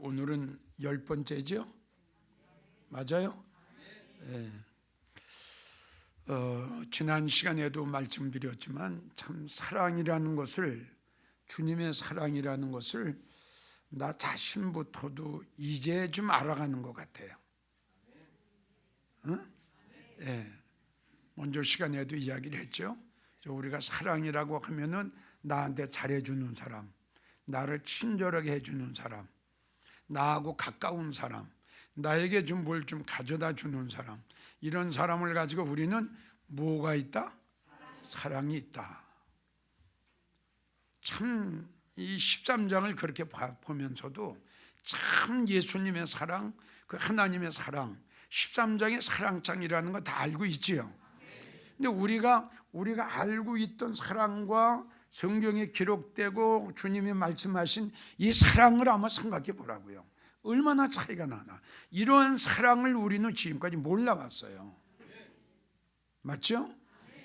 오늘은 10번째죠? 맞아요? 네. 지난 시간에도 말씀드렸지만 참 사랑이라는 것을, 주님의 사랑이라는 것을 나 자신부터도 이제 좀 알아가는 것 같아요. 응? 네. 먼저 시간에도 이야기를 했죠. 우리가 사랑이라고 하면은 나한테 잘해주는 사람, 나를 친절하게 해주는 사람, 나하고 가까운 사람, 나에게 좀 뭘 좀 가져다 주는 사람, 이런 사람을 가지고 우리는 뭐가 있다? 사랑이 있다. 참 이 13장을 그렇게 보면서도 참 예수님의 사랑, 그 하나님의 사랑, 13장의 사랑장이라는 거 다 알고 있지요. 근데 우리가 알고 있던 사랑과 성경에 기록되고 주님이 말씀하신 이 사랑을 한번 생각해 보라고요. 얼마나 차이가 나나. 이런 사랑을 우리는 지금까지 몰라왔어요. 맞죠?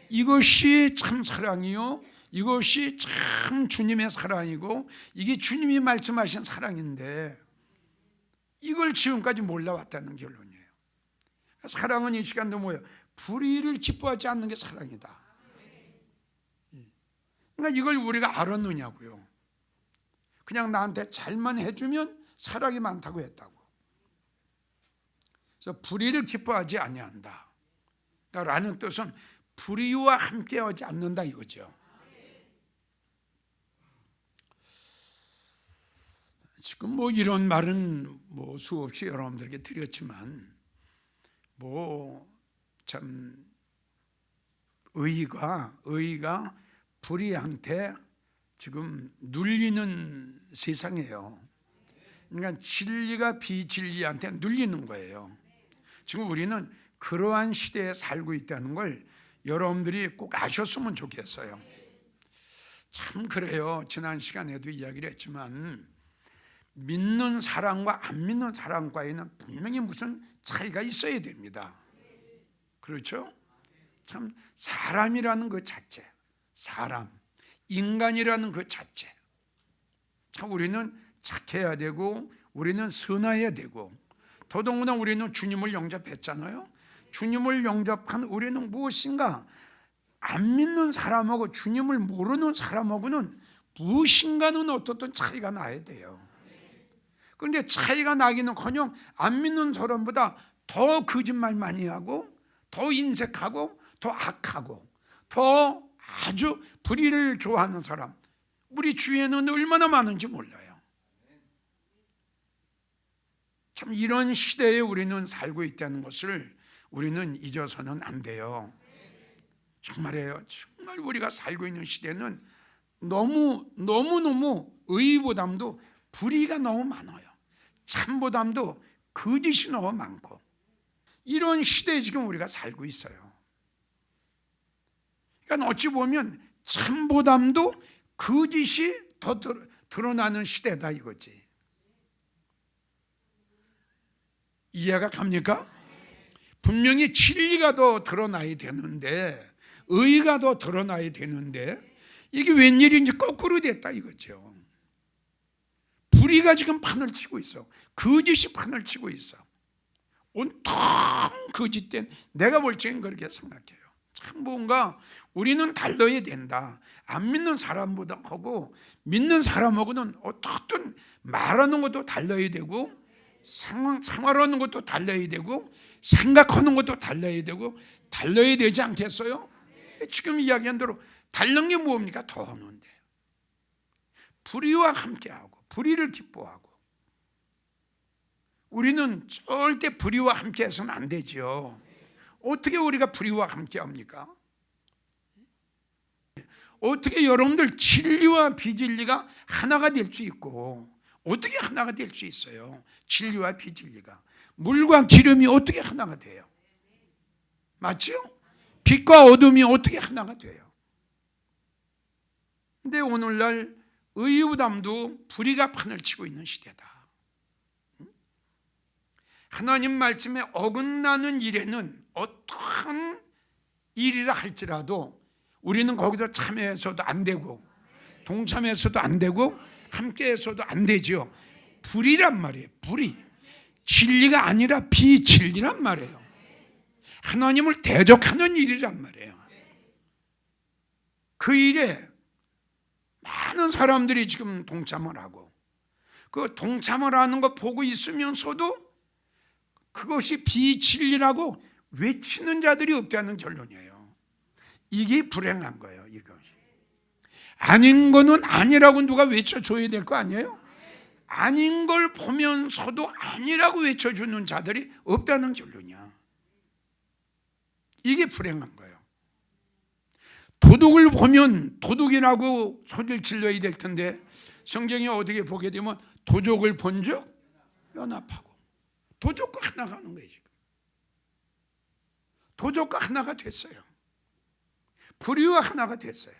이것이 참 사랑이요, 이것이 참 주님의 사랑이고, 이게 주님이 말씀하신 사랑인데 이걸 지금까지 몰라왔다는 결론이에요. 사랑은 이 시간도 뭐예요? 불의를 기뻐하지 않는 게 사랑이다. 그러니까 이걸 우리가 알았느냐고요. 그냥 나한테 잘만 해주면 사랑이 많다고 했다고. 그래서 불의를 기뻐하지 아니한다 라는 뜻은 불의와 함께하지 않는다 이거죠. 지금 뭐 이런 말은 뭐 수없이 여러분들에게 드렸지만, 뭐 참 의가 불의한테 지금 눌리는 세상이에요. 그러니까 진리가 비진리한테 눌리는 거예요. 지금 우리는 그러한 시대에 살고 있다는 걸 여러분들이 꼭 아셨으면 좋겠어요. 참 그래요. 지난 시간에도 이야기를 했지만 믿는 사랑과 안 믿는 사랑과에는 분명히 무슨 차이가 있어야 됩니다. 그렇죠? 참 사람이라는 그 자체, 사람, 인간이라는 그 자체, 참 우리는 착해야 되고 우리는 선해야 되고, 더더군다나 우리는 주님을 영접했잖아요. 주님을 영접한 우리는 무엇인가, 안 믿는 사람하고 주님을 모르는 사람하고는 무엇인가는 어떻든 차이가 나야 돼요. 그런데 차이가 나기는커녕 안 믿는 사람보다 더 거짓말 많이 하고, 더 인색하고, 더 악하고, 더 아주 불의를 좋아하는 사람, 우리 주위에는 얼마나 많은지 몰라요. 참 이런 시대에 우리는 살고 있다는 것을 우리는 잊어서는 안 돼요. 정말이에요. 정말 우리가 살고 있는 시대는 너무 의보담도 불의가 너무 많아요. 참보담도 거짓이 너무 많고, 이런 시대에 지금 우리가 살고 있어요. 그러니까 어찌 보면 참보담도 거짓이 더 드러나는 시대다 이거지. 이해가 갑니까? 분명히 진리가 더 드러나야 되는데, 의가 더 드러나야 되는데, 이게 웬일인지 거꾸로 됐다 이거죠. 불의가 지금 판을 치고 있어. 거짓이 판을 치고 있어. 온통 거짓된, 내가 볼 적엔 그렇게 생각해요. 참 뭔가 우리는 달라야 된다. 안 믿는 사람보다 하고 믿는 사람하고는 어떻든 말하는 것도 달라야 되고, 생활하는 것도 달라야 되고, 생각하는 것도 달라야 되고, 달라야 되지 않겠어요? 지금 이야기한 대로 다른 게 뭡니까? 더 하는데 불의와 함께하고 불의를 기뻐하고, 우리는 절대 불의와 함께해서는 안 되죠. 어떻게 우리가 불의와 함께합니까? 어떻게 여러분들 진리와 비진리가 하나가 될 수 있고, 어떻게 하나가 될 수 있어요? 진리와 비진리가, 물과 기름이 어떻게 하나가 돼요? 맞죠? 빛과 어둠이 어떻게 하나가 돼요? 근데 오늘날 의보담도 불의가 판을 치고 있는 시대다. 하나님 말씀에 어긋나는 일에는 어떠한 일이라 할지라도 우리는 거기서 참여해서도 안 되고, 동참해서도 안 되고, 함께해서도 안 되죠. 불이란 말이에요. 불이. 진리가 아니라 비진리란 말이에요. 하나님을 대적하는 일이란 말이에요. 그 일에 많은 사람들이 지금 동참을 하고, 그 동참을 하는 거 보고 있으면서도 그것이 비진리라고 외치는 자들이 없다는 결론이에요. 이게 불행한 거예요. 이것이 아닌 거는 아니라고 누가 외쳐줘야 될 거 아니에요? 아닌 걸 보면서도 아니라고 외쳐주는 자들이 없다는 결론이야. 이게 불행한 거예요. 도둑을 보면 도둑이라고 소리를 질러야 될 텐데, 성경이 어떻게 보게 되면 도적을 본즉 연합하고, 도적과 하나가 하는 거예요. 지금 도적과 하나가 됐어요. 불의와 하나가 됐어요.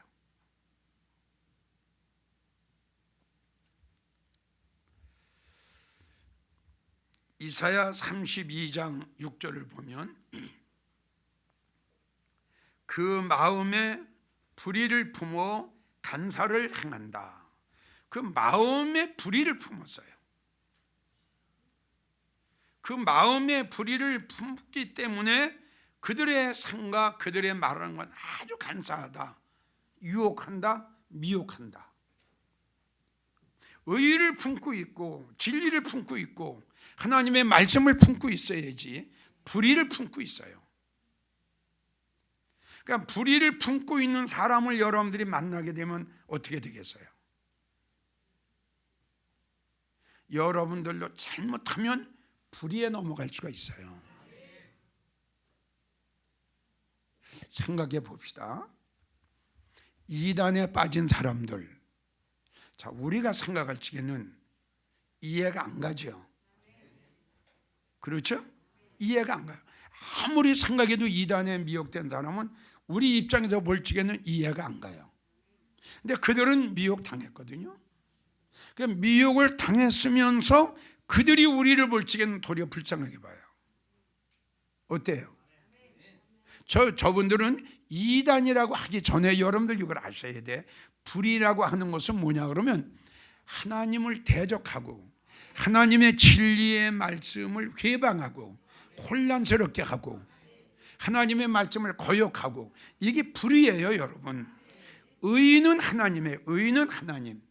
이사야 32장 6절을 보면 그 마음에 불의를 품어 간사를 행한다. 그 마음에 불의를 품었어요. 그 마음에 불의를 품기 때문에 그들의 생각, 그들의 말하는 건 아주 간사하다. 유혹한다, 미혹한다. 의의를 품고 있고 진리를 품고 있고 하나님의 말씀을 품고 있어야지 불의를 품고 있어요. 그러니까 불의를 품고 있는 사람을 여러분들이 만나게 되면 어떻게 되겠어요? 여러분들도 잘못하면 불의에 넘어갈 수가 있어요. 생각해 봅시다. 이단에 빠진 사람들, 자, 우리가 생각할 적에는 이해가 안 가죠. 그렇죠? 이해가 안 가요. 아무리 생각해도 이단에 미혹된 사람은 우리 입장에서 볼 적에는 이해가 안 가요. 근데 그들은 미혹당했거든요. 그 미혹을 당했으면서 그들이 우리를 볼 적에는 도리어 불쌍하게 봐요. 어때요? 저분들은 이단이라고 하기 전에 여러분들 이걸 아셔야 돼. 불이라고 하는 것은 뭐냐 그러면 하나님을 대적하고 하나님의 진리의 말씀을 회방하고 혼란스럽게 하고 하나님의 말씀을 거역하고, 이게 불이에요. 여러분, 의는 하나님의, 의는 하나님,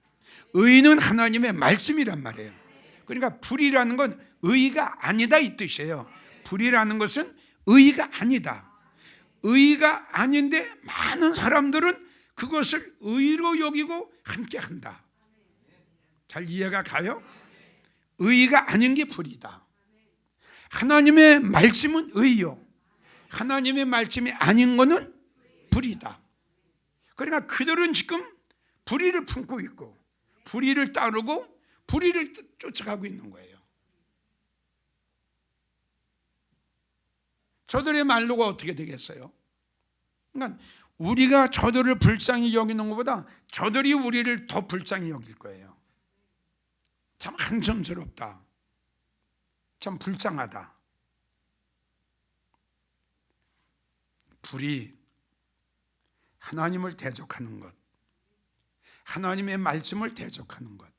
의는 하나님의 말씀이란 말이에요. 그러니까 불이라는 건 의가 아니다 이 뜻이에요. 불이라는 것은 의가 아니다. 의가 아닌데 많은 사람들은 그것을 의로 여기고 함께 한다. 잘 이해가 가요? 의가 아닌 게 불이다. 하나님의 말씀은 의요, 하나님의 말씀이 아닌 거는 불이다. 그러니까 그들은 지금 불의를 품고 있고 불의를 따르고 불의를 쫓아가고 있는 거예요. 저들의 말로가 어떻게 되겠어요? 그러니까 우리가 저들을 불쌍히 여기는 것보다 저들이 우리를 더 불쌍히 여길 거예요. 참 한심스럽다, 참 불쌍하다. 불이 하나님을 대적하는 것, 하나님의 말씀을 대적하는 것,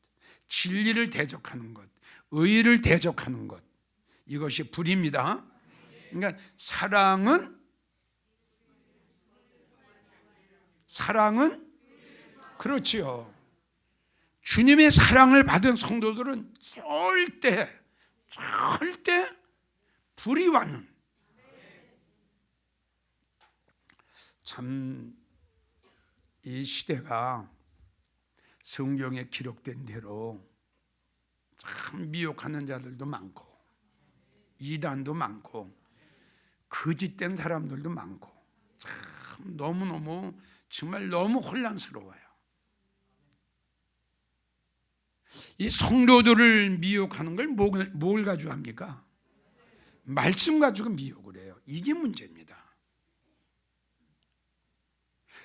진리를 대적하는 것, 의를 대적하는 것, 이것이 불입니다. 그러니까 사랑은 그렇지요. 주님의 사랑을 받은 성도들은 절대 불의와는, 참 이 시대가 성경에 기록된 대로 참 미혹하는 자들도 많고 이단도 많고 거짓된 사람들도 많고 참 너무너무 정말 너무 혼란스러워요. 이 성도들을 미혹하는 걸 뭘 가지고 합니까? 말씀 가지고 미혹을 해요. 이게 문제입니다.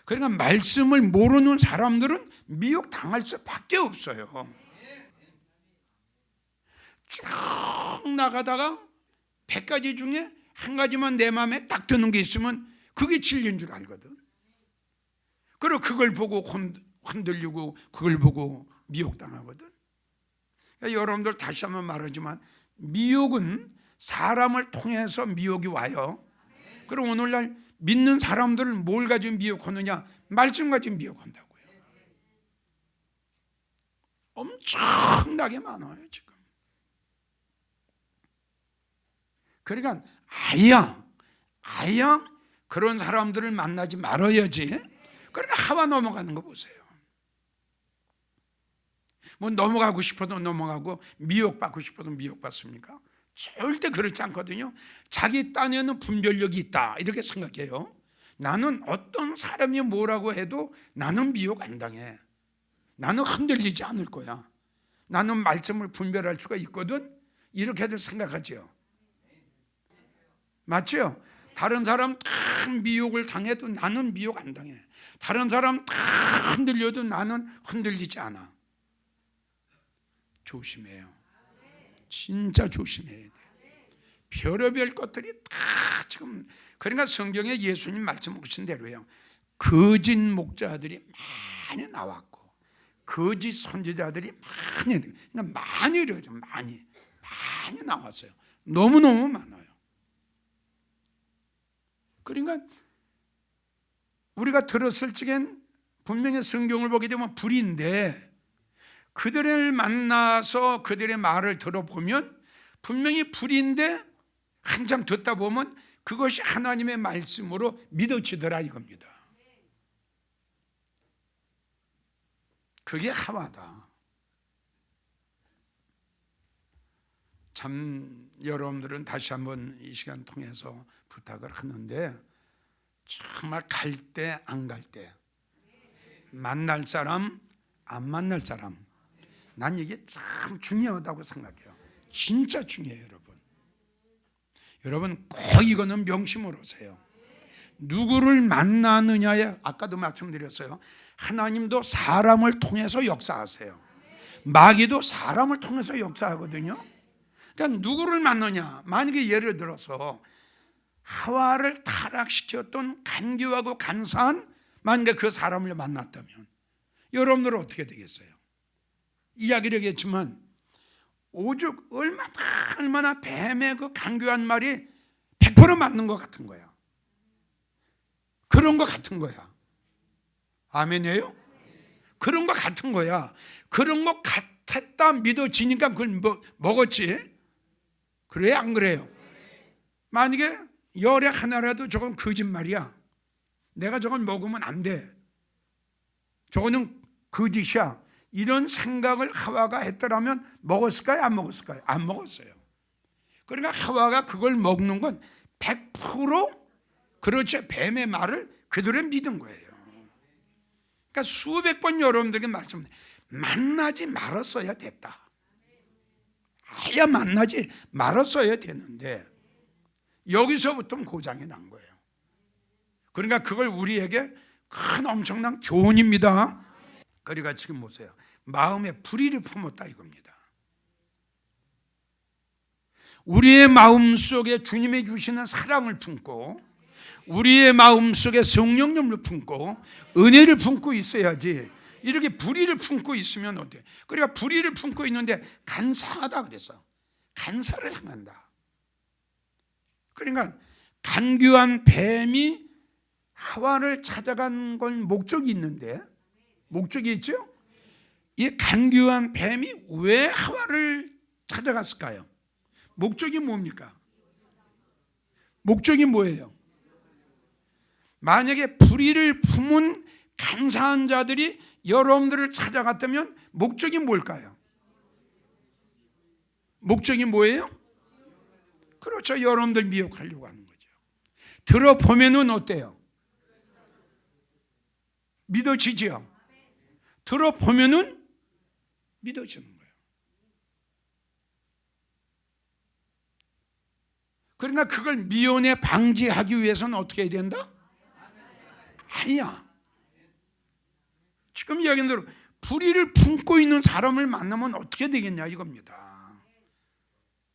그러니까 말씀을 모르는 사람들은 미혹당할 수밖에 없어요. 쭉 나가다가 100가지 중에 한 가지만 내 마음에 딱 드는 게 있으면 그게 진리인 줄 알거든. 그리고 그걸 보고 흔들리고 그걸 보고 미혹당하거든. 여러분들 다시 한번 말하지만 미혹은 사람을 통해서 미혹이 와요. 그럼 오늘날 믿는 사람들을 뭘 가지고 미혹하느냐? 말씀 가지고 미혹한다고요. 엄청나게 많아요 지금. 그러니까 아야 그런 사람들을 만나지 말아야지. 그러니까 하와 넘어가는 거 보세요. 뭐 넘어가고 싶어도 넘어가고 미혹받고 싶어도 미혹받습니까? 절대 그렇지 않거든요. 자기 딴에는 분별력이 있다 이렇게 생각해요. 나는 어떤 사람이 뭐라고 해도 나는 미혹 안 당해. 나는 흔들리지 않을 거야. 나는 말씀을 분별할 수가 있거든. 이렇게들 생각하죠. 맞죠? 다른 사람 다 미혹을 당해도 나는 미혹 안 당해. 다른 사람 다 흔들려도 나는 흔들리지 않아. 조심해요. 진짜 조심해야 돼. 별의별 것들이 다 지금, 그러니까 성경에 예수님 말씀하신 대로요. 거짓 목자들이 많이 나왔고 거짓 선지자들이 많이 이러죠. 많이 나왔어요. 너무너무 많아요. 그러니까 우리가 들었을 적엔 분명히 성경을 보게 되면 불인데, 그들을 만나서 그들의 말을 들어보면 분명히 불인데 한참 듣다 보면 그것이 하나님의 말씀으로 믿어지더라 이겁니다. 그게 하와다. 참 여러분들은 다시 한번 이 시간 통해서 부탁을 하는데, 정말 갈 때 안 갈 때, 만날 사람 안 만날 사람, 난 이게 참 중요하다고 생각해요. 진짜 중요해요. 여러분 꼭 이거는 명심을 하세요. 누구를 만나느냐에, 아까도 말씀드렸어요. 하나님도 사람을 통해서 역사하세요. 마귀도 사람을 통해서 역사하거든요. 그러니까 누구를 만나냐, 만약에 예를 들어서 하와를 타락시켰던 간교하고 간사한 만약에 그 사람을 만났다면 여러분들은 어떻게 되겠어요? 이야기를 했지만 오죽 얼마나 뱀의 그 간교한 말이 100% 맞는 것 같은 거야. 그런 것 같은 거야. 아멘이에요? 그런 것 같은 거야. 그런 것 같았다 믿어지니까 그걸 먹었지. 그래요 안 그래요? 만약에 열에 하나라도 저건 거짓말이야, 내가 저건 먹으면 안 돼, 저거는 거짓이야, 이런 생각을 하와가 했더라면 먹었을까요? 안 먹었을까요? 안 먹었어요. 그러니까 하와가 그걸 먹는 건 100% 그렇죠. 뱀의 말을 그대로 믿은 거예요. 그러니까 수백 번 여러분들에게 말씀드려요. 만나지 말았어야 됐다. 아예 만나지 말았어야 되는데 여기서부터 고장이 난 거예요. 그러니까 그걸 우리에게 큰 엄청난 교훈입니다. 그러니까 지금 보세요. 마음에 불의를 품었다 이겁니다. 우리의 마음 속에 주님이 주시는 사랑을 품고, 우리의 마음 속에 성령님을 품고 은혜를 품고 있어야지. 이렇게 불의를 품고 있으면 어때? 그러니까 불의를 품고 있는데 간사하다 그래서 간사를 행한다. 그러니까 간교한 뱀이 하와를 찾아간 건 목적이 있는데, 목적이 있죠? 이 간교한 뱀이 왜 하와를 찾아갔을까요? 목적이 뭡니까? 목적이 뭐예요? 만약에 불의를 품은 간사한 자들이 여러분들을 찾아갔다면 목적이 뭘까요? 목적이 뭐예요? 그렇죠. 여러분들 미혹하려고 하는 거죠. 들어보면은 어때요? 믿어지죠? 들어보면은 믿어지는 거예요. 그러니까 그걸 미연에 방지하기 위해서는 어떻게 해야 된다? 아니야. 지금 이야기한 대로 불의를 품고 있는 사람을 만나면 어떻게 되겠냐 이겁니다.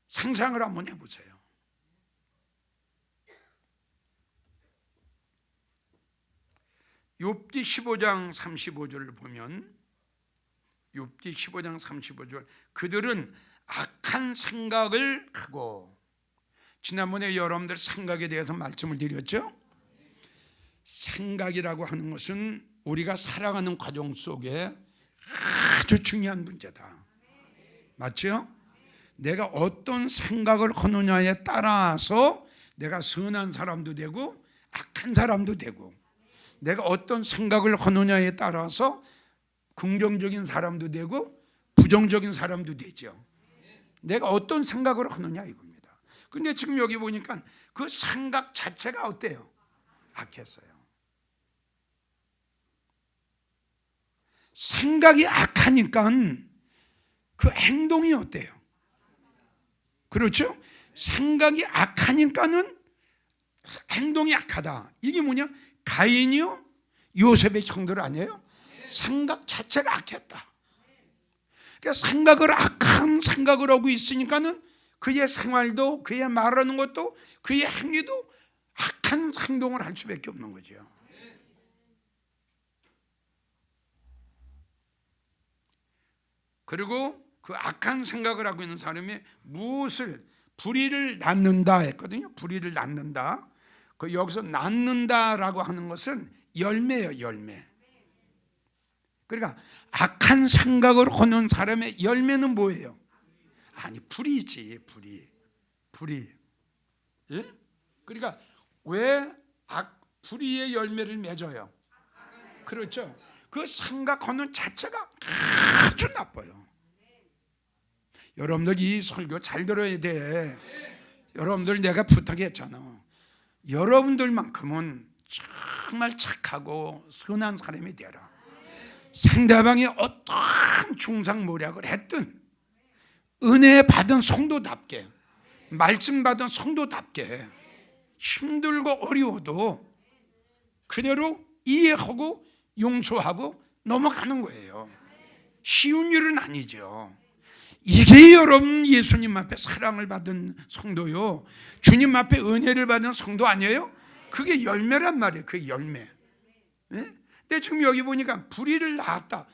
상상을 한번 해보세요. 욥기 15장 35절을 보면 욥기 15장 35절 그들은 악한 생각을 하고, 지난번에 여러분들 생각에 대해서 말씀을 드렸죠. 생각이라고 하는 것은 우리가 살아가는 과정 속에 아주 중요한 문제다. 맞죠? 내가 어떤 생각을 하느냐에 따라서 내가 선한 사람도 되고 악한 사람도 되고, 내가 어떤 생각을 하느냐에 따라서 긍정적인 사람도 되고 부정적인 사람도 되죠. 내가 어떤 생각을 하느냐 이겁니다. 그런데 지금 여기 보니까 그 생각 자체가 어때요? 악했어요. 생각이 악하니까 그 행동이 어때요? 그렇죠? 생각이 악하니까는 행동이 악하다. 이게 뭐냐? 가인이요? 요셉의 형들 아니에요? 생각 자체가 악했다. 그러니까 생각을 악한 생각을 하고 있으니까는 그의 생활도, 그의 말하는 것도, 그의 행위도 악한 행동을 할 수밖에 없는 거죠. 그리고 그 악한 생각을 하고 있는 사람이 무엇을 불의를 낳는다 했거든요. 불의를 낳는다. 그 여기서 낳는다라고 하는 것은 열매예요, 열매. 그러니까 악한 생각을 하는 사람의 열매는 뭐예요? 아니, 불의지, 불의. 예? 그러니까 왜 불의의 열매를 맺어요? 그렇죠. 그 생각하는 자체가 아주 나빠요. 여러분들 이 설교 잘 들어야 돼. 여러분들 내가 부탁했잖아. 여러분들만큼은 정말 착하고 선한 사람이 되라. 상대방이 어떠한 중상모략을 했든 은혜 받은 성도답게, 말씀 받은 성도답게 힘들고 어려워도 그대로 이해하고 용서하고 넘어가는 거예요. 쉬운 일은 아니죠. 이게 여러분 예수님 앞에 사랑을 받은 성도요, 주님 앞에 은혜를 받은 성도 아니에요? 그게 열매란 말이에요. 그게 열매. 네? 근데 지금 여기 보니까 불의를 낳았다.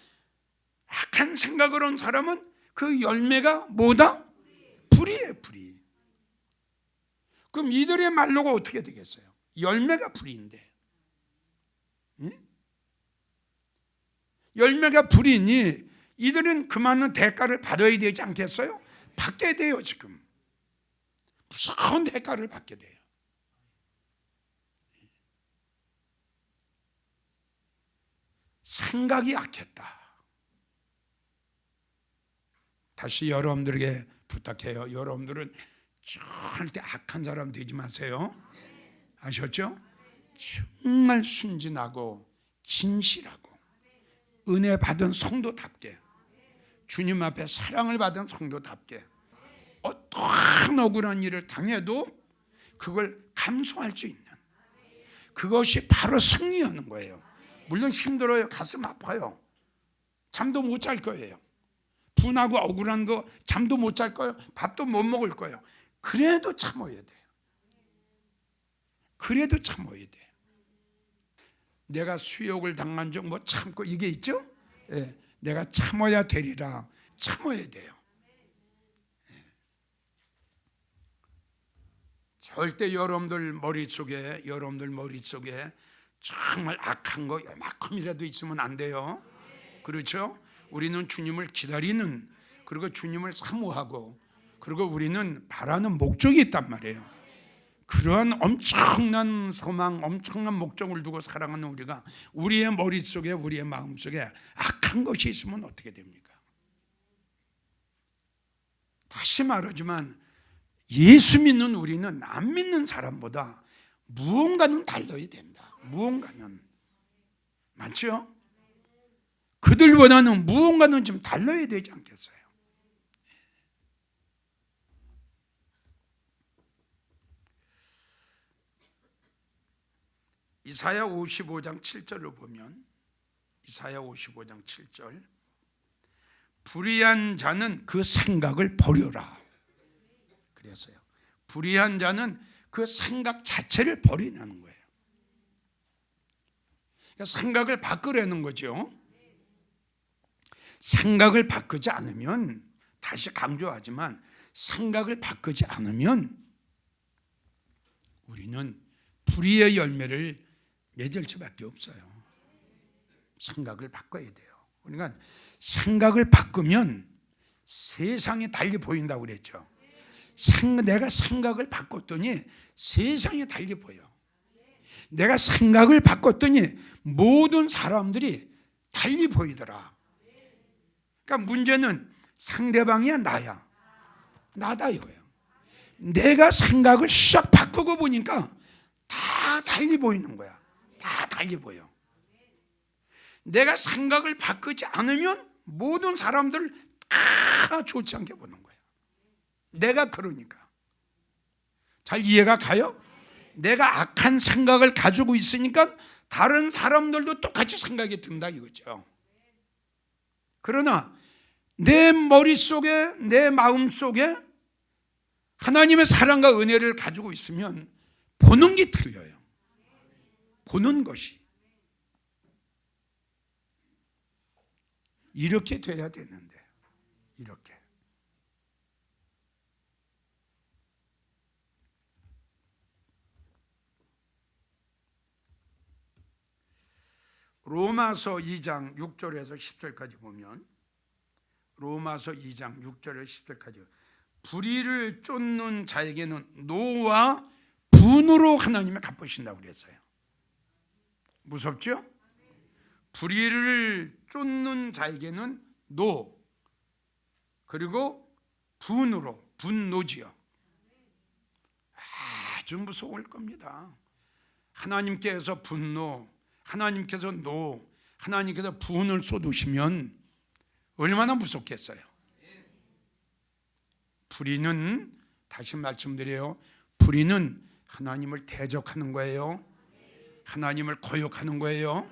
악한 생각을 한 사람은 그 열매가 뭐다? 불의예요, 불의. 그럼 이들의 말로가 어떻게 되겠어요? 열매가 불의인데. 응? 열매가 불의니 이들은 그 많은 대가를 받아야 되지 않겠어요? 받게 돼요. 지금 무서운 대가를 받게 돼요. 생각이 악했다. 다시 여러분들에게 부탁해요. 여러분들은 절대 악한 사람 되지 마세요. 아셨죠? 정말 순진하고 진실하고 은혜 받은 성도답게, 주님 앞에 사랑을 받은 성도답게 어떠한 억울한 일을 당해도 그걸 감수할 수 있는, 그것이 바로 승리하는 거예요. 물론 힘들어요. 가슴 아파요. 잠도 못 잘 거예요. 분하고 억울한 거 잠도 못 잘 거예요. 밥도 못 먹을 거예요. 그래도 참아야 돼요. 그래도 참아야 돼요. 내가 수욕을 당한 적 뭐 참고 이게 있죠? 예, 내가 참아야 되리라. 참아야 돼요. 예. 절대 여러분들 머릿속에 정말 악한 거 요만큼이라도 있으면 안 돼요. 그렇죠? 우리는 주님을 기다리는, 그리고 주님을 사모하고, 그리고 우리는 바라는 목적이 있단 말이에요. 그러한 엄청난 소망, 엄청난 목적을 두고 살아가는 우리가 우리의 머릿속에, 우리의 마음속에 악한 것이 있으면 어떻게 됩니까? 다시 말하지만 예수 믿는 우리는 안 믿는 사람보다 무언가는 달라야 된다. 무언가는. 맞죠? 그들보다는 무언가는 좀 달라야 되지 않겠어요? 이사야 55장 7절로 보면, 이사야 55장 7절, 불의한 자는 그 생각을 버려라. 그래서요, 불의한 자는 그 생각 자체를 버리는 거예요. 그러니까 생각을 바꾸려는 거죠. 생각을 바꾸지 않으면, 다시 강조하지만 생각을 바꾸지 않으면 우리는 불의의 열매를 맺을 수밖에 없어요. 생각을 바꿔야 돼요. 그러니까 생각을 바꾸면 세상이 달리 보인다고 그랬죠. 내가 생각을 바꿨더니 세상이 달리 보여. 내가 생각을 바꿨더니 모든 사람들이 달리 보이더라. 그러니까 문제는 상대방이야, 나야? 나다 이거예요. 내가 생각을 싹 바꾸고 보니까 다 달리 보이는 거야. 다 달리 보여. 내가 생각을 바꾸지 않으면 모든 사람들을 다 좋지 않게 보는 거야. 내가 그러니까. 잘 이해가 가요? 내가 악한 생각을 가지고 있으니까 다른 사람들도 똑같이 생각이 든다 이거죠. 그러나 내 머릿속에, 내 마음속에 하나님의 사랑과 은혜를 가지고 있으면 보는 게 틀려요. 보는 것이. 이렇게 돼야 되는데, 이렇게. 로마서 2장 6절에서 10절까지 보면, 로마서 2장 6절에서 10절까지 불의를 쫓는 자에게는 노와 분으로 하나님이 갚으신다고 그랬어요. 무섭죠? 불의를 쫓는 자에게는 노, 그리고 분으로, 분노지요. 아주 무서울 겁니다. 하나님께서 분노, 하나님께서 노, 하나님께서 분을 쏟으시면 얼마나 무섭겠어요. 불의는, 다시 말씀드려요, 불의는 하나님을 대적하는 거예요. 하나님을 거역하는 거예요.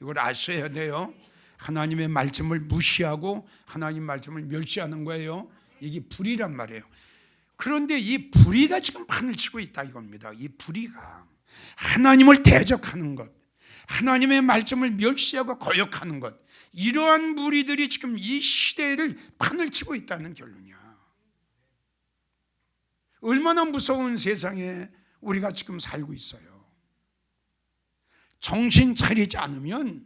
이걸 아셔야 돼요. 하나님의 말씀을 무시하고 하나님 말씀을 멸시하는 거예요. 이게 불의란 말이에요. 그런데 이 불의가 지금 판을 치고 있다 이겁니다. 이 불의가 하나님을 대적하는 것, 하나님의 말씀을 멸시하고 거역하는 것, 이러한 무리들이 지금 이 시대를 판을 치고 있다는 결론이야. 얼마나 무서운 세상에 우리가 지금 살고 있어요. 정신 차리지 않으면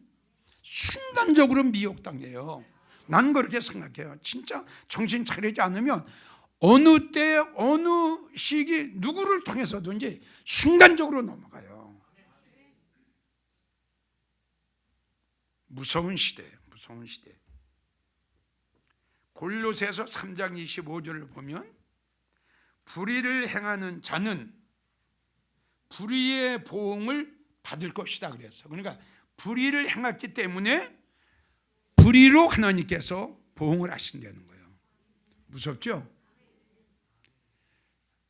순간적으로 미혹당해요. 난 그렇게 생각해요. 진짜 정신 차리지 않으면 어느 때, 어느 시기, 누구를 통해서든지 순간적으로 넘어가요. 무서운 시대, 무서운 시대. 골로새서 3장 25절을 보면 불의를 행하는 자는 불의의 보응을 받을 것이다 그랬어. 그러니까 불의를 행했기 때문에 불의로 하나님께서 보응을 하신다는 거예요. 무섭죠?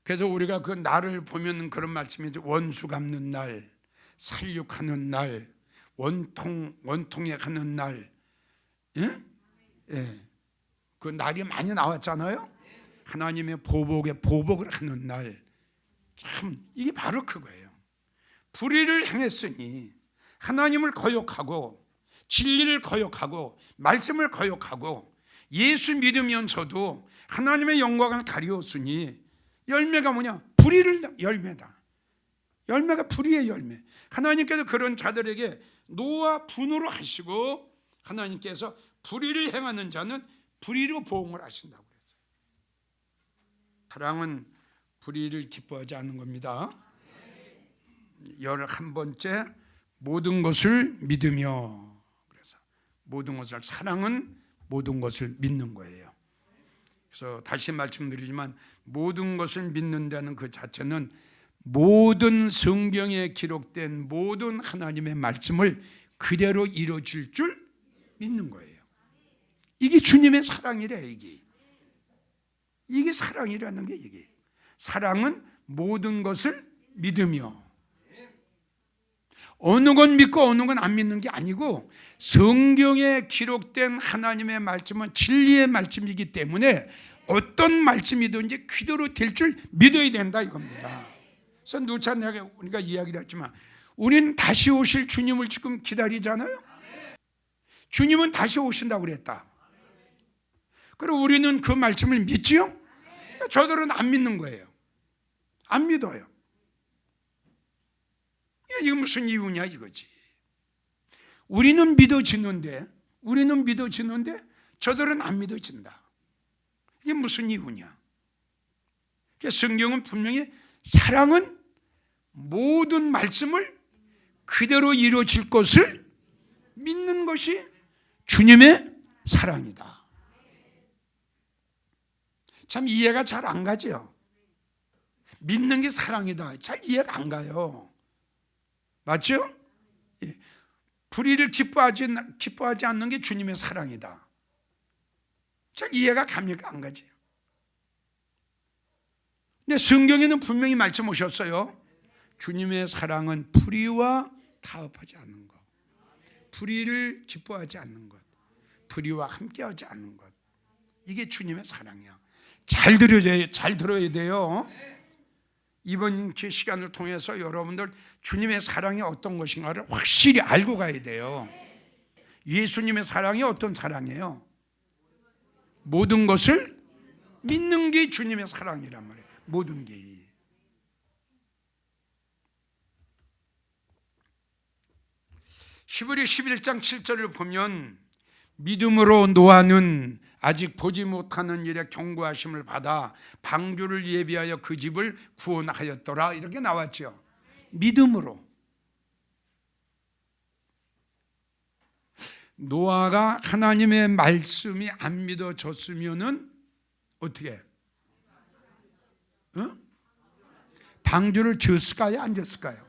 그래서 우리가 그 날을 보면 그런 말씀이죠. 원수 갚는 날, 살육하는 날, 원통에 가는 날, 예? 예. 그 날이 많이 나왔잖아요. 하나님의 보복을 하는 날. 참 이게 바로 그거예요. 불의를 행했으니 하나님을 거역하고 진리를 거역하고 말씀을 거역하고 예수 믿으면서도 하나님의 영광을 가리웠으니 열매가 뭐냐? 불의를 열매다. 열매가 불의의 열매. 하나님께서 그런 자들에게 노와 분으로 하시고 하나님께서 불의를 행하는 자는 불의로 보응을 하신다고 그랬어요. 사랑은 불의를 기뻐하지 않는 겁니다. 11번째, 모든 것을 믿으며. 그래서 모든 것을, 사랑은 모든 것을 믿는 거예요. 그래서 다시 말씀드리지만 모든 것을 믿는다는 그 자체는 모든 성경에 기록된 모든 하나님의 말씀을 그대로 이루어질 줄 믿는 거예요. 이게 주님의 사랑이래. 이게 사랑이라는 게 이게. 사랑은 모든 것을 믿으며, 어느 건 믿고 어느 건 안 믿는 게 아니고 성경에 기록된 하나님의 말씀은 진리의 말씀이기 때문에 어떤 말씀이든지 그대로 될 줄 믿어야 된다 이겁니다. 그래서 누차 우리가 이야기를 했지만 우리는 다시 오실 주님을 지금 기다리잖아요. 주님은 다시 오신다고 그랬다. 그리고 우리는 그 말씀을 믿지요? 저들은 안 믿는 거예요. 안 믿어요. 이게 무슨 이유냐 이거지. 우리는 믿어지는데 저들은 안 믿어진다. 이게 무슨 이유냐? 성경은 분명히 사랑은 모든 말씀을 그대로 이루어질 것을 믿는 것이 주님의 사랑이다. 참 이해가 잘 안 가죠. 믿는 게 사랑이다. 잘 이해가 안 가요. 맞죠? 불의를 기뻐하지 않는 게 주님의 사랑이다. 잘 이해가 갑니까? 안 가죠. 근데 성경에는 분명히 말씀하셨어요. 주님의 사랑은 불의와 타협하지 않는 것, 불의를 기뻐하지 않는 것, 불의와 함께하지 않는 것. 이게 주님의 사랑이야. 잘 들어야 돼요. 이번 시간을 통해서 여러분들 주님의 사랑이 어떤 것인가를 확실히 알고 가야 돼요. 예수님의 사랑이 어떤 사랑이에요? 모든 것을 믿는 게 주님의 사랑이란 말이에요. 모든 게. 히브리 11장 7절을 보면 믿음으로 노아는 아직 보지 못하는 일에 경고하심을 받아 방주를 예비하여 그 집을 구원하였더라 이렇게 나왔죠. 믿음으로. 노아가 하나님의 말씀이 안 믿어졌으면은 어떻게? 방주를 지었을까요? 안 지었을까요?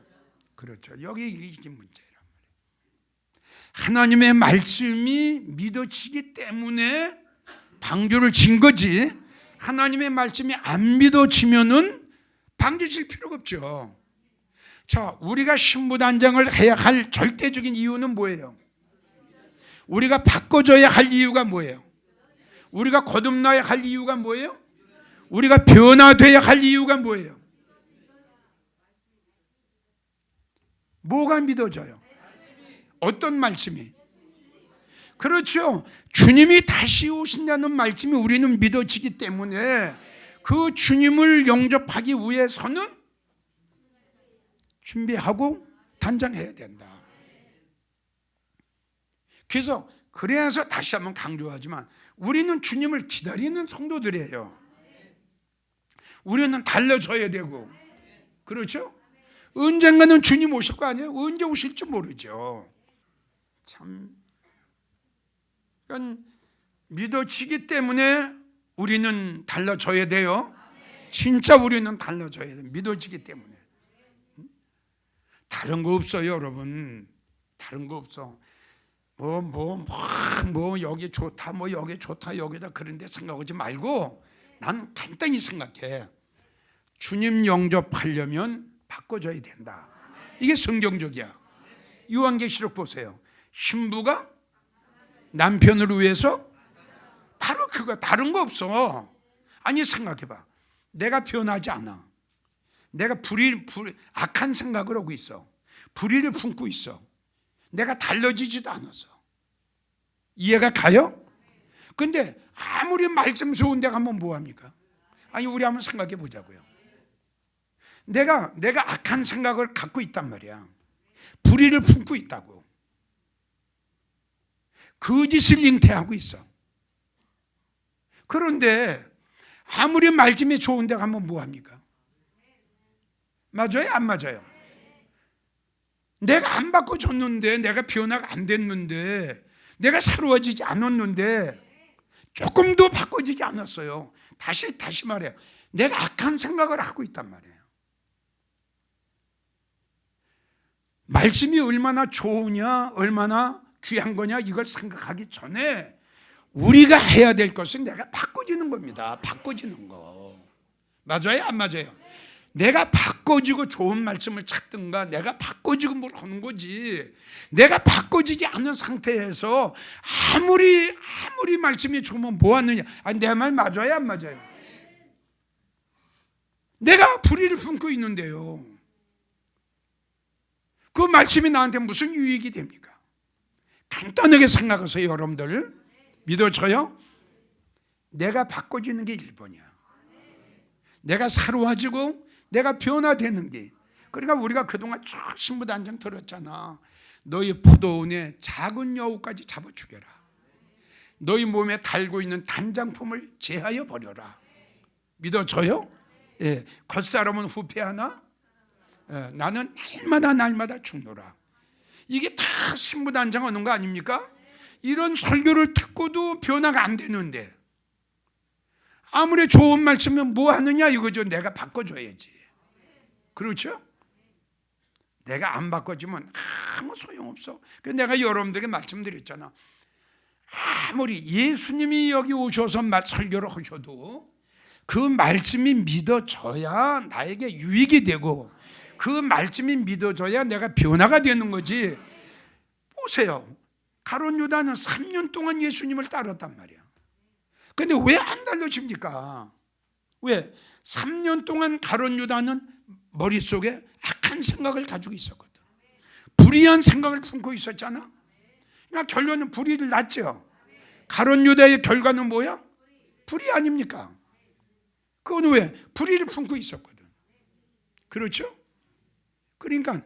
그렇죠. 여기 이게 문제란 말이에요. 하나님의 말씀이 믿어지기 때문에 방주를 진 거지, 하나님의 말씀이 안 믿어지면은 방주 질 필요가 없죠. 자, 우리가 신부단장을 해야 할 절대적인 이유는 뭐예요? 우리가 바꿔줘야 할 이유가 뭐예요? 우리가 거듭나야 할 이유가 뭐예요? 우리가 변화돼야 할 이유가 뭐예요? 뭐가 믿어져요? 어떤 말씀이? 그렇죠. 주님이 다시 오신다는 말씀이 우리는 믿어지기 때문에 그 주님을 영접하기 위해서는 준비하고 단장해야 된다. 그래서 다시 한번 강조하지만 우리는 주님을 기다리는 성도들이에요. 우리는 달라져야 되고, 그렇죠? 언젠가는 주님 오실 거 아니에요? 언제 오실지 모르죠. 참, 그러니까 믿어지기 때문에 우리는 달라져야 돼요. 진짜 우리는 달라져야 돼요. 믿어지기 때문에. 다른 거 없어요, 여러분. 다른 거 없어. 여기 좋다, 여기 좋다, 여기다 그런데 생각하지 말고 난 간단히 생각해. 주님 영접하려면 바꿔줘야 된다. 이게 성경적이야. 요한계시록 보세요. 신부가 남편을 위해서 바로 그거, 다른 거 없어. 아니 생각해봐. 내가 변하지 않아. 내가 악한 생각을 하고 있어. 불의를 품고 있어. 내가 달라지지도 않았어. 이해가 가요? 근데 아무리 말씀 좋은 데 가면 뭐합니까? 아니 우리 한번 생각해 보자고요. 내가 악한 생각을 갖고 있단 말이야. 불의를 품고 있다고. 거짓을 잉태하고 있어. 그런데 아무리 말씀이 좋은 데 가면 뭐합니까? 맞아요? 안 맞아요? 내가 안 바꿔줬는데, 내가 변화가 안 됐는데, 내가 새로워지지 않았는데, 조금도 바꿔지지 않았어요. 다시 말해요. 내가 악한 생각을 하고 있단 말이에요. 말씀이 얼마나 좋으냐, 얼마나 귀한 거냐, 이걸 생각하기 전에 우리가 해야 될 것은 내가 바꿔지는 겁니다. 바꿔지는 거. 맞아요? 안 맞아요? 내가 바꿔지고 좋은 말씀을 찾든가 내가 바꿔지고 뭘 하는 거지. 내가 바꿔지지 않은 상태에서 아무리 말씀이 좋으면 뭐 하느냐. 아니 내 말 맞아요? 안 맞아요? 내가 불의를 품고 있는데요. 그 말씀이 나한테 무슨 유익이 됩니까? 간단하게 생각하세요. 여러분들 믿어져요? 내가 바꿔지는 게 1번이야. 내가 새로워지고 내가 변화되는 게. 그러니까 우리가 그동안 쭉 신부단장 들었잖아. 너희 포도원에 작은 여우까지 잡아 죽여라. 너희 몸에 달고 있는 단장품을 제하여 버려라. 믿어져요? 예. 겉사람은 후패하나? 예. 나는 날마다 죽노라. 이게 다 신부단장 하는 거 아닙니까? 이런 설교를 듣고도 변화가 안 되는데 아무리 좋은 말씀이면 뭐 하느냐 이거죠. 내가 바꿔줘야지. 그렇죠? 내가 안 바꿔주면 아무 소용없어. 그래서 내가 여러분들에게 말씀드렸잖아. 아무리 예수님이 여기 오셔서 설교를 하셔도 그 말씀이 믿어져야 나에게 유익이 되고 그 말씀이 믿어져야 내가 변화가 되는 거지. 보세요. 가룟 유다는 3년 동안 예수님을 따랐단 말이야. 근데 왜 안 달라집니까? 왜? 3년 동안 가룟 유다는 머릿속에 악한 생각을 가지고 있었거든. 불의한 생각을 품고 있었잖아. 그러니까 결론은 불의를 낳죠. 가룟 유다의 결과는 뭐야? 불의 아닙니까? 그건 왜? 불의를 품고 있었거든. 그렇죠? 그러니까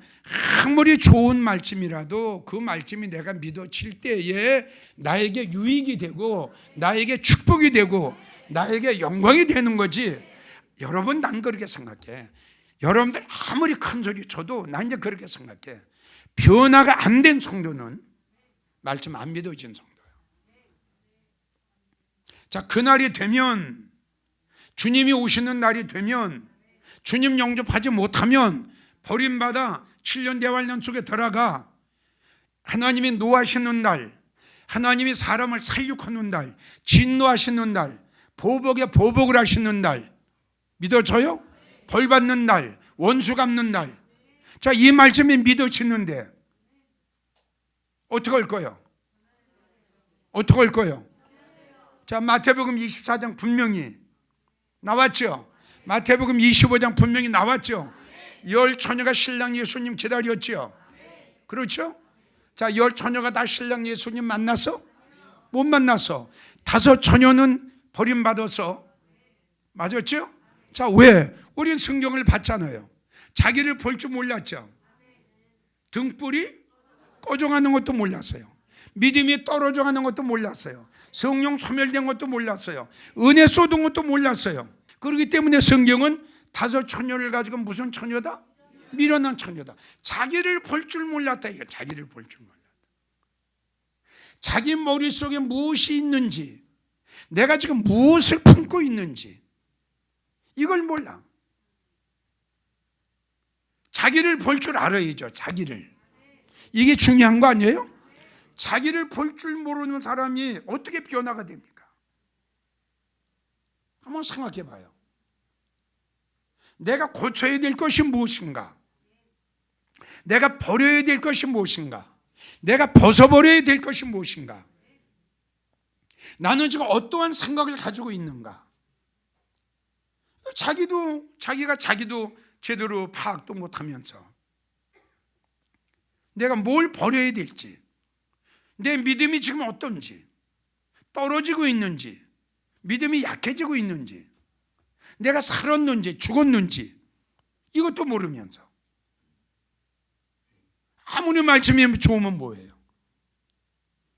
아무리 좋은 말씀이라도 그 말씀이 내가 믿어질 때에 나에게 유익이 되고 나에게 축복이 되고 나에게 영광이 되는 거지. 여러분, 난 그렇게 생각해. 여러분들 아무리 큰 소리 쳐도 난 이제 그렇게 생각해. 변화가 안 된 성도는 말씀 안 믿어진 성도예요. 자, 그날이 되면, 주님이 오시는 날이 되면, 주님 영접하지 못하면 버림받아 7년 대환란 속에 들어가 하나님이 노하시는 날, 하나님이 사람을 살육하는 날, 진노하시는 날, 보복에 보복을 하시는 날, 믿어져요? 벌 받는 날, 원수 갚는 날. 자, 이 말씀이 믿어지는데 어떻게 할 거예요? 어떻게 할 거예요? 자, 마태복음 24장 분명히 나왔죠? 마태복음 25장 분명히 나왔죠? 10 처녀가 신랑 예수님 기다렸죠? 그렇죠? 자, 10 처녀가 다 신랑 예수님 만났어? 못 만났어. 5 처녀는 버림받아서 맞았죠? 자, 왜? 우린 성경을 봤잖아요. 자기를 볼 줄 몰랐죠. 등불이 꺼져가는 것도 몰랐어요. 믿음이 떨어져가는 것도 몰랐어요. 성령 소멸된 것도 몰랐어요. 은혜 쏟은 것도 몰랐어요. 그렇기 때문에 성경은 5 처녀를 가지고 무슨 처녀다? 미련한 처녀다. 자기를 볼 줄 몰랐다. 이거 자기를 볼 줄 몰랐다. 자기 머릿속에 무엇이 있는지, 내가 지금 무엇을 품고 있는지 이걸 몰라. 자기를 볼 줄 알아야죠. 자기를. 이게 중요한 거 아니에요? 자기를 볼 줄 모르는 사람이 어떻게 변화가 됩니까? 한번 생각해 봐요. 내가 고쳐야 될 것이 무엇인가? 내가 버려야 될 것이 무엇인가? 내가 벗어버려야 될 것이 무엇인가? 나는 지금 어떠한 생각을 가지고 있는가? 자기가 자기도 제대로 파악도 못하면서 내가 뭘 버려야 될지, 내 믿음이 지금 어떤지, 떨어지고 있는지, 믿음이 약해지고 있는지, 내가 살았는지 죽었는지 이것도 모르면서 아무리 말씀이 좋으면 뭐예요?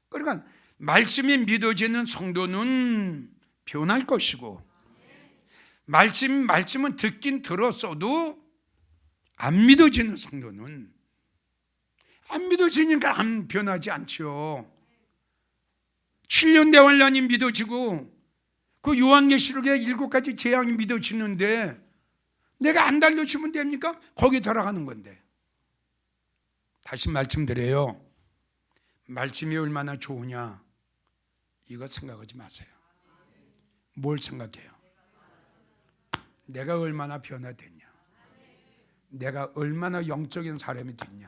그러니까 말씀이 믿어지는 성도는 변할 것이고, 말씀은 듣긴 들었어도 안 믿어지는 성도는 안 믿어지니까 안 변하지 않죠. 7년 대환란이 믿어지고 그 요한계시록의 7가지 재앙이 믿어지는데 내가 안 달려주면 됩니까? 거기 들어가는 건데. 다시 말씀드려요. 말씀이 얼마나 좋으냐 이거 생각하지 마세요. 뭘 생각해요? 내가 얼마나 변화됐냐, 내가 얼마나 영적인 사람이 됐냐,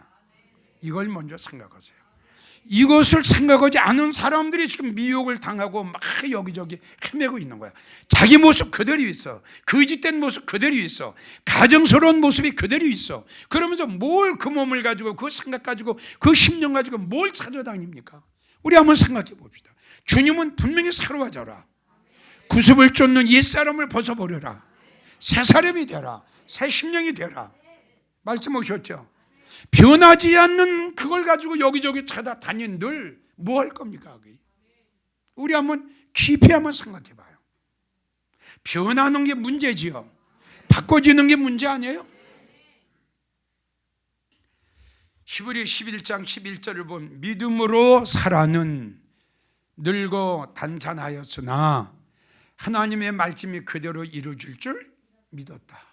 이걸 먼저 생각하세요. 이것을 생각하지 않은 사람들이 지금 미혹을 당하고 막 여기저기 헤매고 있는 거야. 자기 모습 그대로 있어. 거짓된 모습 그대로 있어. 가정스러운 모습이 그대로 있어. 그러면서 뭘 그 몸을 가지고, 그 생각 가지고, 그 심령 가지고 뭘 찾아다닙니까? 우리 한번 생각해 봅시다. 주님은 분명히 새로워져라. 구습을 쫓는 옛사람을 벗어버려라. 새 사람이 되라. 새 심령이 되라. 말씀 오셨죠? 변하지 않는 그걸 가지고 여기저기 찾아다닌 늘 뭐 할 겁니까? 우리 한번 깊이 한번 생각해 봐요. 변하는 게 문제지요. 바꿔지는 게 문제 아니에요? 히브리 11장 11절을 보면 믿음으로 사라는 늙어 단찬하였으나 하나님의 말씀이 그대로 이루어질 줄 믿었다.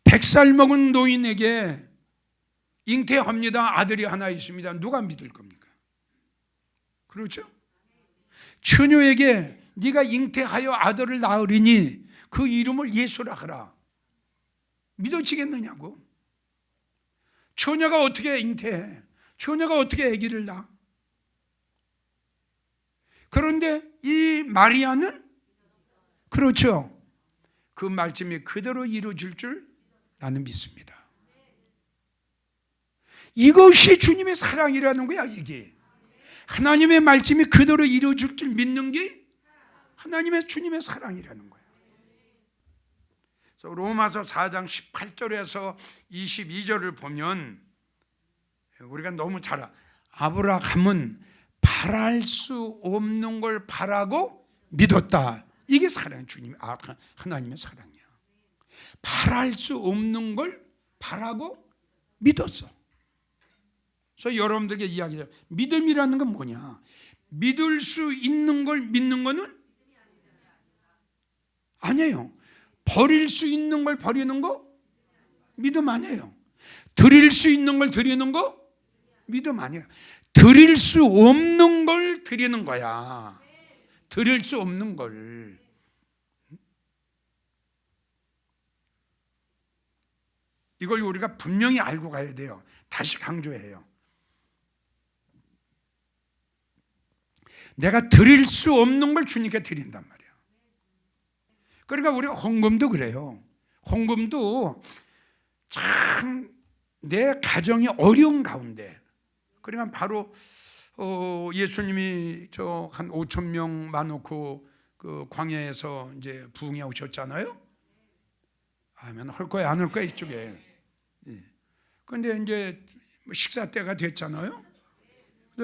100살 먹은 노인에게 잉태합니다. 아들이 하나 있습니다. 누가 믿을 겁니까? 그렇죠? 처녀에게 네가 잉태하여 아들을 낳으리니 그 이름을 예수라 하라. 믿어지겠느냐고. 처녀가 어떻게 잉태해? 처녀가 어떻게 아기를 낳아? 그런데 이 마리아는 그렇죠. 그 말씀이 그대로 이루어질 줄 나는 믿습니다. 이것이 주님의 사랑이라는 거야. 이게 하나님의 말씀이 그대로 이루어질 줄 믿는 게 하나님의 주님의 사랑이라는 거야. 그래서 로마서 4장 18절에서 22절을 보면 우리가 너무 잘 알아. 아브라함은 바랄 수 없는 걸 바라고 믿었다. 이게 사랑, 주님, 하나님의 사랑이야. 바랄 수 없는 걸 바라고 믿었어. 그래서 여러분들에게 이야기해요. 믿음이라는 건 뭐냐? 믿을 수 있는 걸 믿는 거는 아니에요. 버릴 수 있는 걸 버리는 거 믿음 아니에요. 드릴 수 있는 걸 드리는 거 믿음 아니에요. 드릴 수 없는 걸 드리는 거야. 드릴 수 없는 걸. 이걸 우리가 분명히 알고 가야 돼요. 다시 강조해요. 내가 드릴 수 없는 걸 주님께 드린단 말이야. 그러니까 우리가 헌금도 그래요. 헌금도 참 내 가정이 어려운 가운데, 그러니까 바로 예수님이 저 한 5천 명 많고 그 광야에서 이제 부흥해 오셨잖아요. 아멘. 할 거야 안 할 거야 이쪽에. 그런데 이제 식사 때가 됐잖아요.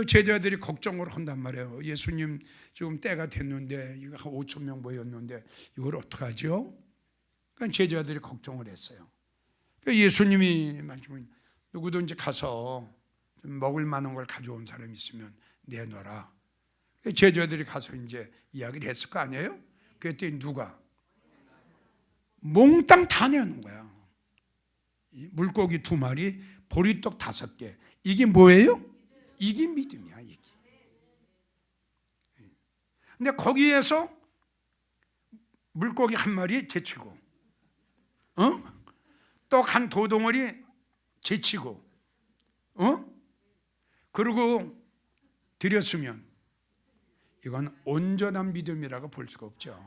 제자들이 걱정을 한단 말이에요. 예수님 지금 때가 됐는데 이거 한 5천 명 모였는데 이걸 어떡하죠? 그러니까 제자들이 걱정을 했어요. 예수님이 누구든지 가서 먹을 만한 걸 가져온 사람이 있으면 내놔라. 제자들이 가서 이제 이야기를 했을 거 아니에요? 그랬더니 누가? 몽땅 다 내는 거야. 물고기 2마리, 보리떡 5개. 이게 뭐예요? 이게 믿음이야, 이게. 근데 거기에서 물고기 1마리 제치고, 떡 한 2덩어리 제치고, 그리고 드렸으면 이건 온전한 믿음이라고 볼 수가 없죠.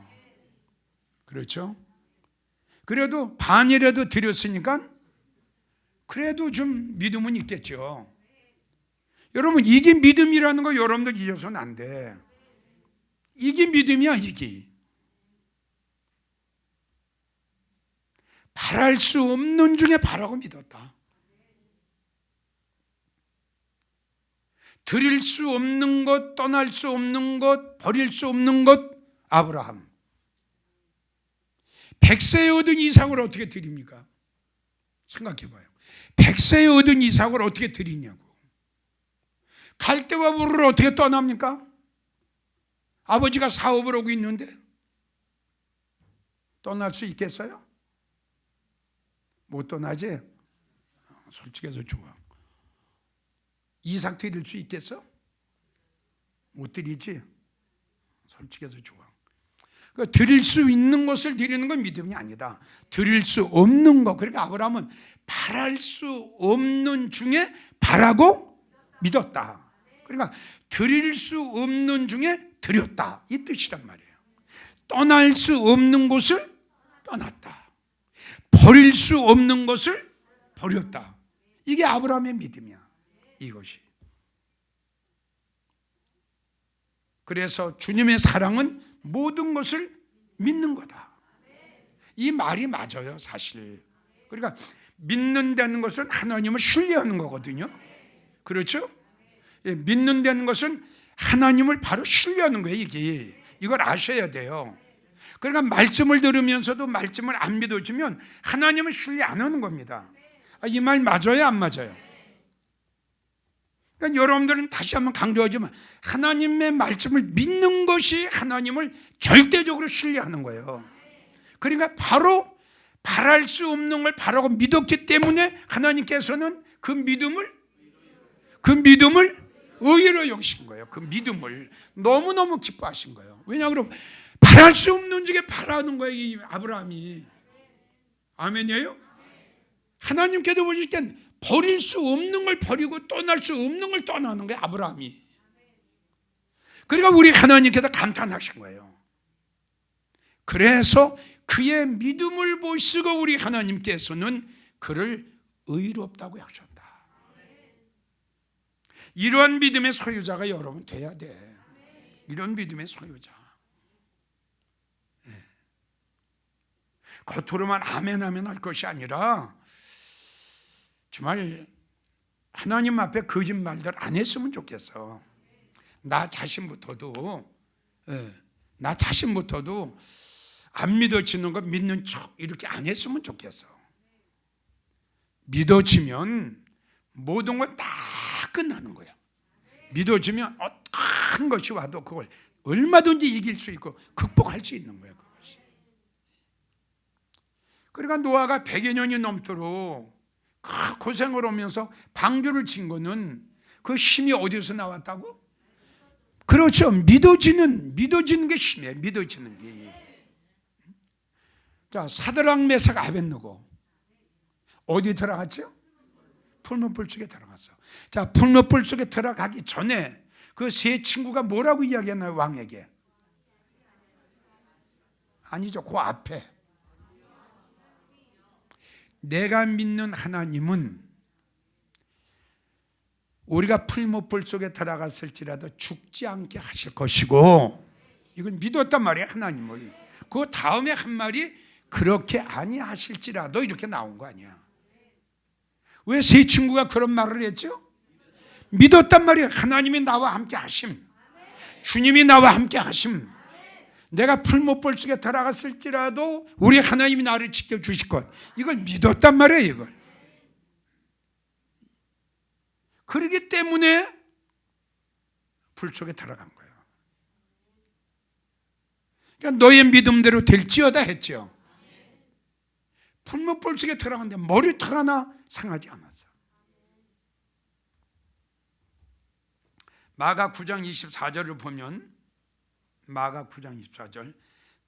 그렇죠? 그래도 반이라도 드렸으니까 그래도 좀 믿음은 있겠죠. 여러분, 이게 믿음이라는 거 여러분들 잊어서는 안 돼. 이게 믿음이야, 이게. 바랄 수 없는 중에 바라고 믿었다. 드릴 수 없는 것, 떠날 수 없는 것, 버릴 수 없는 것, 아브라함. 100세에 얻은 이삭을 어떻게 드립니까? 생각해 봐요. 100세에 얻은 이삭을 어떻게 드리냐고. 갈대와 불을 어떻게 떠납니까? 아버지가 사업을 하고 있는데 떠날 수 있겠어요? 못 떠나지? 솔직해서 좋아. 이삭 드릴 수 있겠어? 못 드리지? 솔직해서 좋아. 그러니까 드릴 수 있는 것을 드리는 건 믿음이 아니다. 드릴 수 없는 것. 그러니까 아브라함은 바랄 수 없는 중에 바라고 믿었다. 그러니까 드릴 수 없는 중에 드렸다. 이 뜻이란 말이에요. 떠날 수 없는 것을 떠났다. 버릴 수 없는 것을 버렸다. 이게 아브라함의 믿음이야. 이것이. 그래서 주님의 사랑은 모든 것을 믿는 거다. 이 말이 맞아요, 사실. 그러니까 믿는다는 것은 하나님을 신뢰하는 거거든요. 그렇죠? 예, 믿는다는 것은 하나님을 바로 신뢰하는 거예요, 이게. 이걸 아셔야 돼요. 그러니까 말씀을 들으면서도 말씀을 안 믿어주면 하나님을 신뢰 안 하는 겁니다. 이 말 맞아요, 안 맞아요? 그러니까 여러분들은 다시 한번 강조하지만 하나님의 말씀을 믿는 것이 하나님을 절대적으로 신뢰하는 거예요. 그러니까 바로 바랄 수 없는 걸 바라고 믿었기 때문에 하나님께서는 그 믿음을 의로 여기신 거예요. 그 믿음을 너무너무 기뻐하신 거예요. 왜냐하면 바랄 수 없는 중에 바라는 거예요, 이 아브라함이. 아멘이에요? 하나님께도 보실 땐 버릴 수 없는 걸 버리고 떠날 수 없는 걸 떠나는 거예요, 아브라함이. 그러니까 우리 하나님께서 감탄하신 거예요. 그래서 그의 믿음을 보시고 우리 하나님께서는 그를 의롭다고 하셨다. 이러한 믿음의 소유자가 여러분 돼야 돼. 이런 믿음의 소유자. 겉으로만 아멘 아멘 할 것이 아니라 정말 하나님 앞에 거짓말들 안 했으면 좋겠어. 나 자신부터도 안 믿어지는 거 믿는 척 이렇게 안 했으면 좋겠어. 믿어지면 모든 건 다 끝나는 거야. 믿어지면 어떤 것이 와도 그걸 얼마든지 이길 수 있고 극복할 수 있는 거야, 그것이. 그러니까 노아가 100여 년이 넘도록 그 고생을 하면서 방주를 친 거는 그 힘이 어디서 나왔다고? 그렇죠. 믿어지는 게 힘이에요. 믿어지는 게. 자, 사드락 메삭 아벳느고 어디 들어갔죠? 풀무불 속에 들어갔어. 자, 풀무불 속에 들어가기 전에 그 세 친구가 뭐라고 이야기했나요, 왕에게? 아니죠, 그 앞에. 내가 믿는 하나님은 우리가 풀무불 속에 들어갔을지라도 죽지 않게 하실 것이고, 이건 믿었단 말이에요, 하나님을. 그 다음에 한 말이 그렇게 아니하실지라도 이렇게 나온 거 아니야. 왜 세 친구가 그런 말을 했죠? 믿었단 말이에요. 하나님이 나와 함께 하심, 주님이 나와 함께 하심, 내가 풀무불 속에 들어갔을지라도 우리 하나님이 나를 지켜주실 것, 이걸 믿었단 말이에요, 이걸. 그렇기 때문에 불 속에 들어간 거예요. 그러니까 너의 믿음대로 될지어다 했죠. 풀무불 속에 들어갔는데 머리털 하나 상하지 않았어. 마가 9장 24절을 보면, 마가 9장 24절,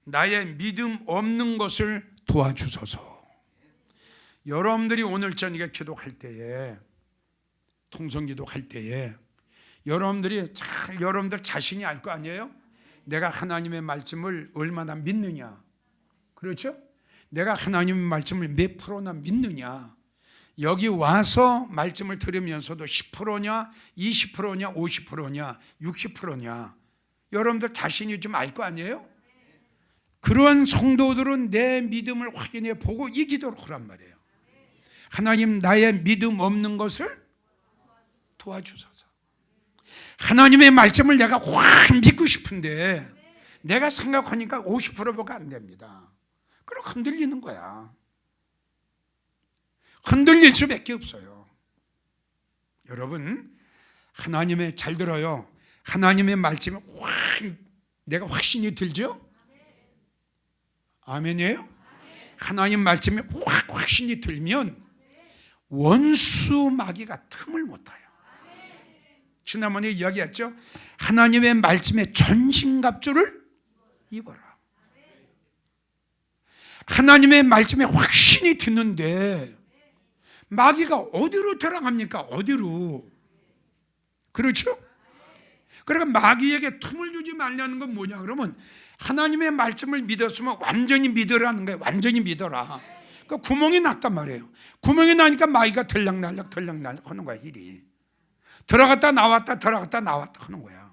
나의 믿음 없는 것을 도와주소서. 여러분들이 오늘 저녁에 기도할 때에, 통성기도할 때에 여러분들 자신이 알 거 아니에요? 내가 하나님의 말씀을 얼마나 믿느냐. 그렇죠? 내가 하나님의 말씀을 몇 프로나 믿느냐. 여기 와서 말씀을 들으면서도 10%냐 20%냐 50%냐 60%냐 여러분들 자신이 좀 알 거 아니에요? 그런 성도들은 내 믿음을 확인해 보고 이 기도를 하란 말이에요. 하나님, 나의 믿음 없는 것을 도와주소서. 하나님의 말씀을 내가 확 믿고 싶은데 내가 생각하니까 50%밖에 안 됩니다. 그럼 흔들리는 거야. 흔들릴 수밖에 없어요. 여러분, 하나님의, 잘 들어요, 하나님의 말씀에 내가 확신이 들죠? 아멘이에요? 하나님 말씀에 확신이 들면 원수 마귀가 틈을 못 타요. 지난번에 이야기했죠? 하나님의 말씀에 전신갑주를 입어라. 하나님의 말씀에 확신이 드는데 마귀가 어디로 들어갑니까? 어디로? 그렇죠? 그러니까 마귀에게 틈을 주지 말라는 건 뭐냐 그러면 하나님의 말씀을 믿었으면 완전히 믿으라는 거예요. 완전히 믿어라. 그 구멍이 났단 말이에요. 구멍이 나니까 마귀가 들락날락 하는 거야, 일이. 들어갔다 나왔다 들어갔다 나왔다 하는 거야.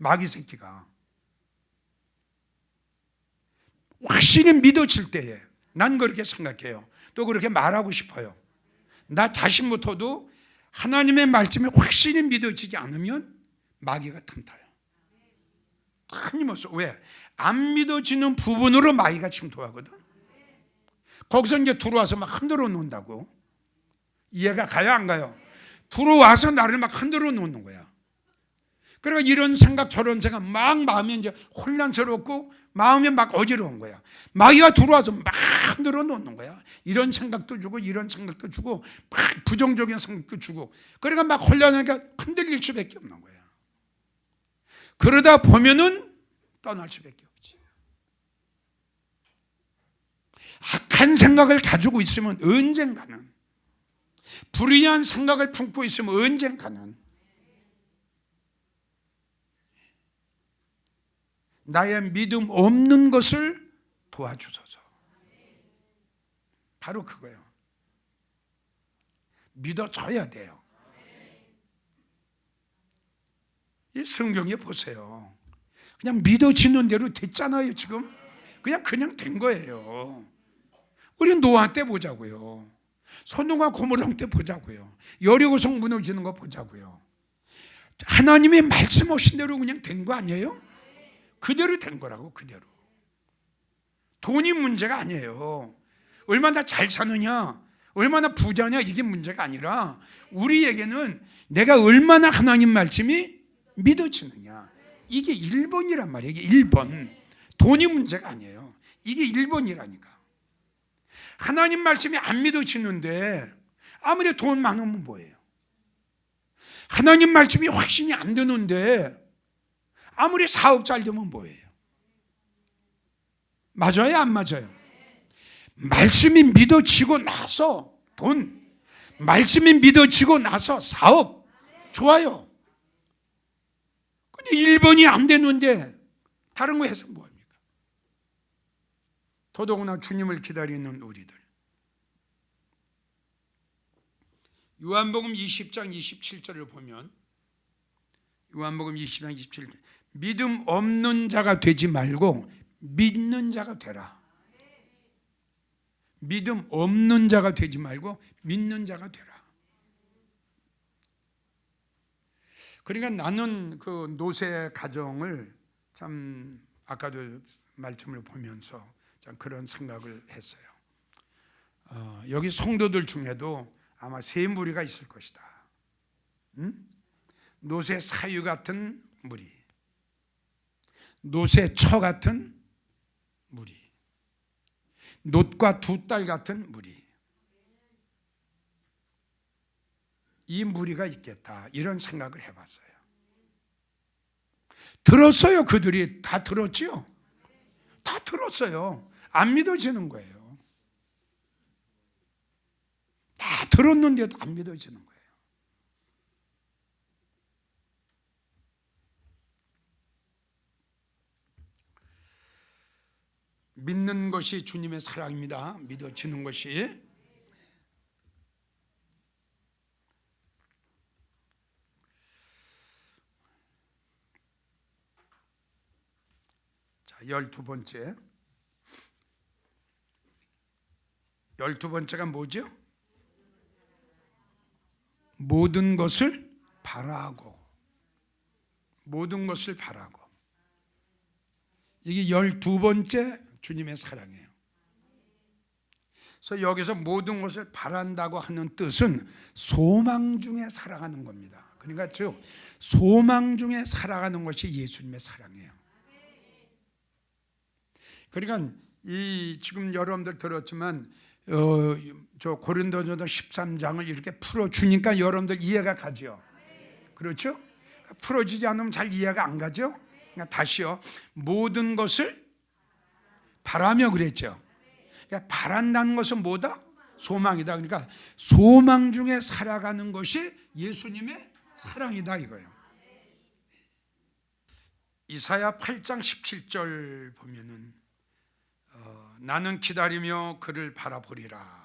마귀 새끼가. 확실히 믿어질 때에 난 그렇게 생각해요. 또 그렇게 말하고 싶어요. 나 자신부터도 하나님의 말씀이 확실히 믿어지지 않으면 마귀가 틈타요. 끊임없어. 왜? 안 믿어지는 부분으로 마귀가 침투하거든. 거기서 이제 들어와서 막 흔들어 놓는다고. 이해가 가요, 안 가요? 들어와서 나를 막 흔들어 놓는 거야. 그러니까 이런 생각 저런 생각 막 마음이 이제 혼란스럽고 마음이 막 어지러운 거야. 마귀가 들어와서 막 흔들어 놓는 거야. 이런 생각도 주고 이런 생각도 주고 막 부정적인 생각도 주고, 그러니까 막 혼란하니까 흔들릴 수밖에 없는 거야. 그러다 보면은 떠날 수밖에 없지. 악한 생각을 가지고 있으면 언젠가는, 불의한 생각을 품고 있으면 언젠가는 나의 믿음 없는 것을 도와주소서. 바로 그거예요. 믿어줘야 돼요. 이 성경에 보세요. 그냥 믿어지는 대로 됐잖아요. 지금 그냥 된 거예요. 우리 노아 때 보자고요. 소돔과 고모라 때 보자고요. 여리고성 무너지는 거 보자고요. 하나님의 말씀하신 대로 그냥 된 거 아니에요? 그대로 된 거라고. 그대로. 돈이 문제가 아니에요. 얼마나 잘 사느냐, 얼마나 부자냐, 이게 문제가 아니라 우리에게는 내가 얼마나 하나님 말씀이 믿어지느냐, 이게 1번이란 말이에요. 이게 1번. 돈이 문제가 아니에요. 이게 1번이라니까. 하나님 말씀이 안 믿어지는데 아무리 돈 많으면 뭐예요? 하나님 말씀이 확신이 안 드는데 아무리 사업 잘 되면 뭐예요? 맞아요, 안 맞아요? 말씀이 믿어지고 나서 돈, 말씀이 믿어지고 나서 사업, 좋아요. 근데 1번이 안 되는데 다른 거 해서 뭐합니까? 더더구나 주님을 기다리는 우리들. 요한복음 20장 27절을 보면, 요한복음 20장 27절, 믿음 없는 자가 되지 말고 믿는 자가 되라. 믿음 없는 자가 되지 말고 믿는 자가 되라. 그러니까 나는 그 노세 가정을 참 아까도 말씀을 보면서 참 그런 생각을 했어요. 여기 성도들 중에도 아마 세 무리가 있을 것이다. 노세 사유 같은 무리, 노세 처 같은 무리, 놋과 두 딸 같은 무리, 이 무리가 있겠다, 이런 생각을 해봤어요. 들었어요. 그들이 다 들었지요. 다 들었어요. 안 믿어지는 거예요. 다 들었는데도 안 믿어지는 거예요. 믿는 것이 주님의 사랑입니다. 믿어지는 것이. 자, 12번째. 12번째가 뭐죠? 모든 것을 바라고. 모든 것을 바라고. 이게 12번째 주님의 사랑이에요. 그래서 여기서 모든 것을 바란다고 하는 뜻은 소망 중에 살아가는 겁니다. 그러니까 즉 소망 중에 살아가는 것이 예수님의 사랑이에요. 그러니까 이 지금 여러분들 들었지만 저 고린도전서 13장을 이렇게 풀어주니까 여러분들 이해가 가죠. 그렇죠? 풀어지지 않으면 잘 이해가 안 가죠. 그러니까 다시요. 모든 것을 바라며 그랬죠. 그러니까 바란다는 것은 뭐다? 소망이다. 그러니까 소망 중에 살아가는 것이 예수님의 사랑이다 이거예요. 이사야 8장 17절 보면은 나는 기다리며 그를 바라보리라.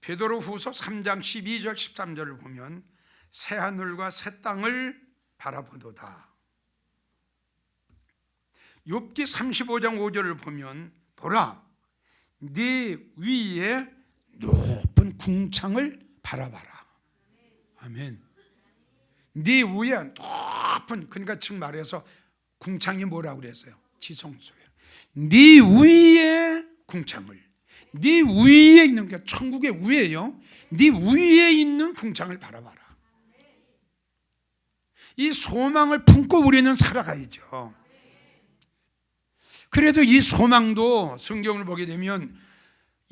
베드로후서 3장 12절 13절을 보면 새 하늘과 새 땅을 바라보도다. 욥기 35장 5절을 보면 보라 네 위에 높은 궁창을 바라봐라. 아멘. 네 위에 높은, 그러니까 즉 말해서 궁창이 뭐라고 그랬어요? 지성소예요. 네 위에 궁창을, 네 위에 있는 게 천국의 위에요. 네 위에 있는 궁창을 바라봐라. 이 소망을 품고 우리는 살아가야죠. 그래도 이 소망도 성경을 보게 되면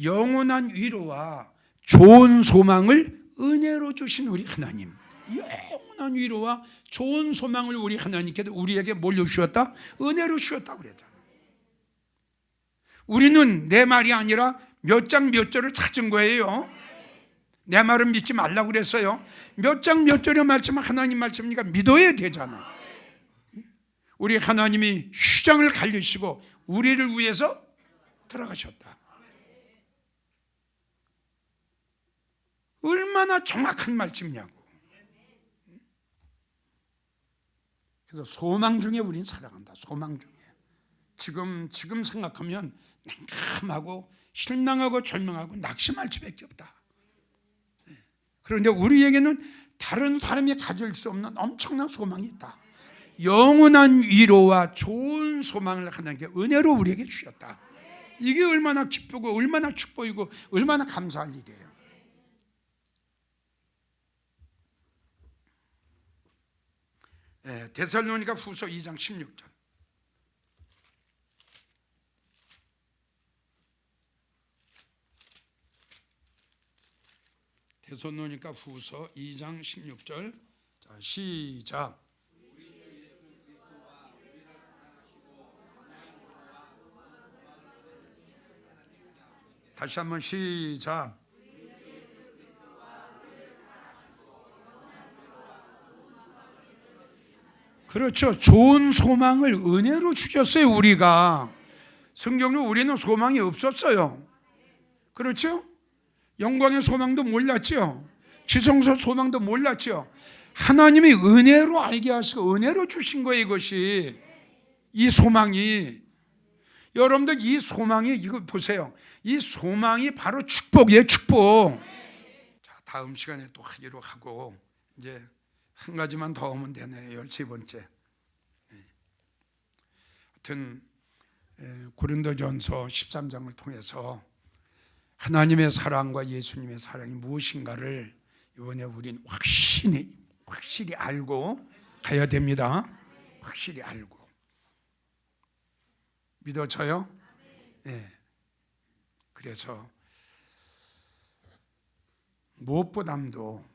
영원한 위로와 좋은 소망을 은혜로 주신 우리 하나님, 영원한 위로와 좋은 소망을 우리 하나님께서 우리에게 뭘로 주셨다? 은혜로 주셨다고 그랬잖아요. 우리는 내 말이 아니라 몇 장 몇 절을 찾은 거예요. 내 말은 믿지 말라고 그랬어요. 몇 장 몇 절의 말씀은 하나님 말씀이니까 믿어야 되잖아. 우리 하나님이 휴장을 갈리시고 우리를 위해서 들어가셨다. 얼마나 정확한 말씀이냐고. 그래서 소망 중에 우리는 살아간다. 소망 중에. 지금 생각하면 난감하고 실망하고 절망하고 낙심할 수밖에 없다. 그런데 우리에게는 다른 사람이 가질 수 없는 엄청난 소망이 있다. 영원한 위로와 좋은 소망을 하나님께 은혜로 우리에게 주셨다. 이게 얼마나 기쁘고 얼마나 축복이고 얼마나 감사할 일이에요. 데살로니가 후서 2장 16절. 데살로니가 후서 2장 16절. 자, 시작. 다시 한번 시작. 그렇죠. 좋은 소망을 은혜로 주셨어요. 우리가 성경은 우리는 소망이 없었어요. 그렇죠? 영광의 소망도 몰랐죠. 지성소 소망도 몰랐죠. 하나님이 은혜로 알게 하시고 은혜로 주신 거예요. 이것이, 이 소망이. 여러분들 이 소망이, 이거 보세요. 이 소망이 바로 축복이에요. 축복. 자, 다음 시간에 또 하기로 하고 이제 한 가지만 더 하면 되네요. 13번째. 하여튼 고린도전서 13장을 통해서 하나님의 사랑과 예수님의 사랑이 무엇인가를 이번에 우린 확실히 알고 가야 됩니다. 확실히 알고. 믿어져요? 네. 그래서 무엇보다도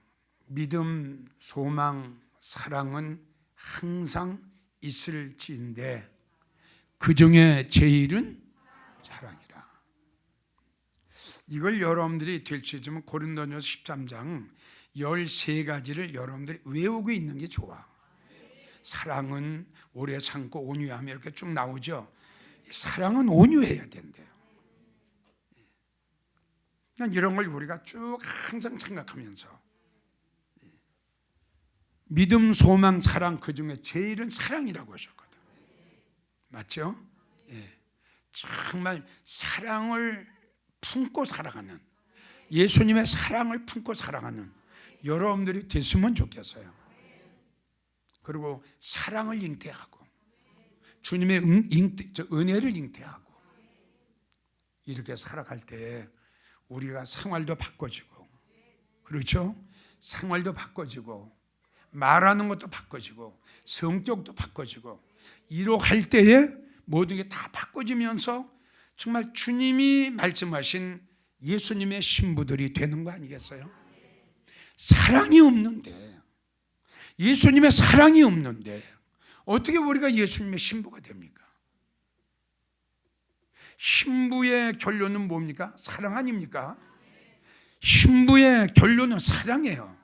믿음, 소망, 사랑은 항상 있을지인데 그 중에 제일은 사랑이라. 이걸 여러분들이 될 수 있으면 고린도전서 13장 13가지를 여러분들이 외우고 있는 게 좋아. 사랑은 오래 참고 온유하며 이렇게 쭉 나오죠. 사랑은 온유해야 된대요. 그러니까 이런 걸 우리가 쭉 항상 생각하면서 믿음, 소망, 사랑, 그 중에 제일은 사랑이라고 하셨거든. 맞죠? 예. 정말 사랑을 품고 살아가는, 예수님의 사랑을 품고 살아가는 여러분들이 됐으면 좋겠어요. 그리고 사랑을 잉태하고 주님의 은혜를 잉태하고 이렇게 살아갈 때 우리가 생활도 바꿔지고, 그렇죠? 생활도 바꿔지고 말하는 것도 바꿔지고 성격도 바꿔지고 이러할 때에 모든 게 다 바꿔지면서 정말 주님이 말씀하신 예수님의 신부들이 되는 거 아니겠어요? 사랑이 없는데, 예수님의 사랑이 없는데 어떻게 우리가 예수님의 신부가 됩니까? 신부의 결론은 뭡니까? 사랑 아닙니까? 신부의 결론은 사랑이에요.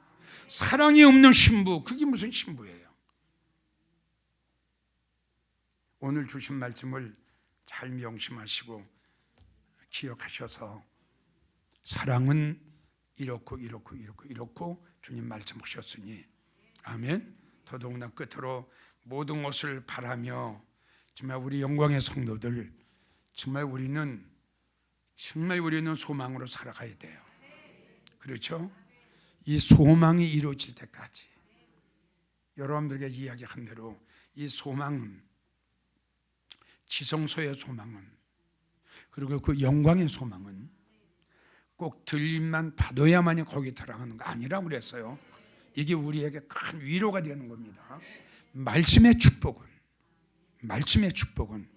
사랑이 없는 신부, 그게 무슨 신부예요? 오늘 주신 말씀을 잘 명심하시고 기억하셔서 사랑은 이렇고 주님 말씀하셨으니, 아멘. 더더군다나 끝으로 모든 것을 바라며 정말 우리 영광의 성도들, 정말 우리는 소망으로 살아가야 돼요. 그렇죠? 이 소망이 이루어질 때까지 여러분들에게 이야기한 대로 이 소망은, 지성소의 소망은, 그리고 그 영광의 소망은 꼭 들림만 받아야만이 거기 들어가는 거 아니라고 그랬어요. 이게 우리에게 큰 위로가 되는 겁니다. 말씀의 축복은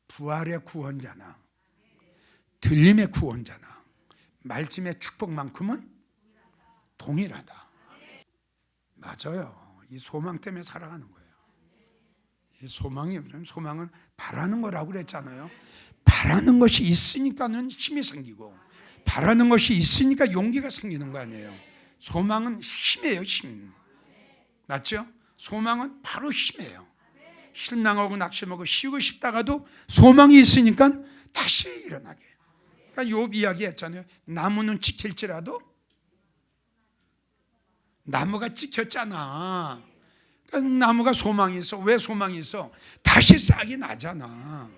부활의 구원자나 들림의 구원자나 말씀의 축복만큼은 동일하다. 맞아요. 이 소망 때문에 살아가는 거예요. 이 소망은 바라는 거라고 그랬잖아요. 바라는 것이 있으니까는 힘이 생기고, 바라는 것이 있으니까 용기가 생기는 거 아니에요. 소망은 힘이에요, 힘. 맞죠? 소망은 바로 힘이에요. 실망하고 낙심하고 쉬고 싶다가도 소망이 있으니까 다시 일어나게. 그러니까 욥 이야기 했잖아요. 나무는 찍힐지라도, 나무가 찍혔잖아. 그러니까 나무가 소망이 있어. 왜 소망이 있어? 다시 싹이 나잖아.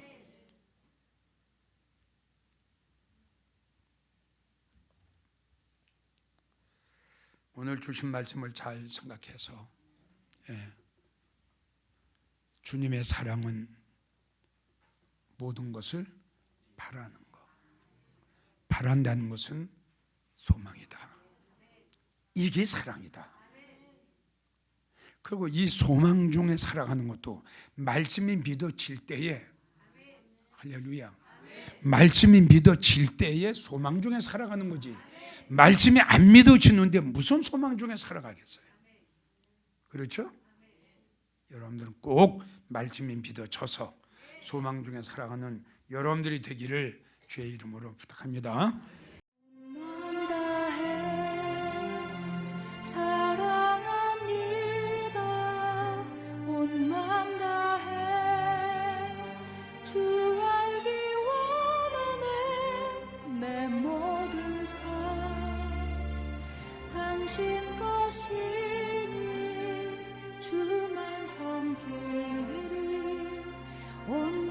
오늘 주신 말씀을 잘 생각해서, 주님의 사랑은 모든 것을 바라는 것, 바란다는 것은 소망이다. 이게 사랑이다. 그리고 이 소망 중에 살아가는 것도 말씀이 믿어질 때에, 할렐루야, 말씀이 믿어질 때에 소망 중에 살아가는 거지. 말씀이 안 믿어지는데 무슨 소망 중에 살아가겠어요? 그렇죠? 여러분들은 꼭 말씀이 믿어져서 소망 중에 살아가는 여러분들이 되기를 주의 이름으로 부탁합니다. 당신 것이니 주만 섬기리 온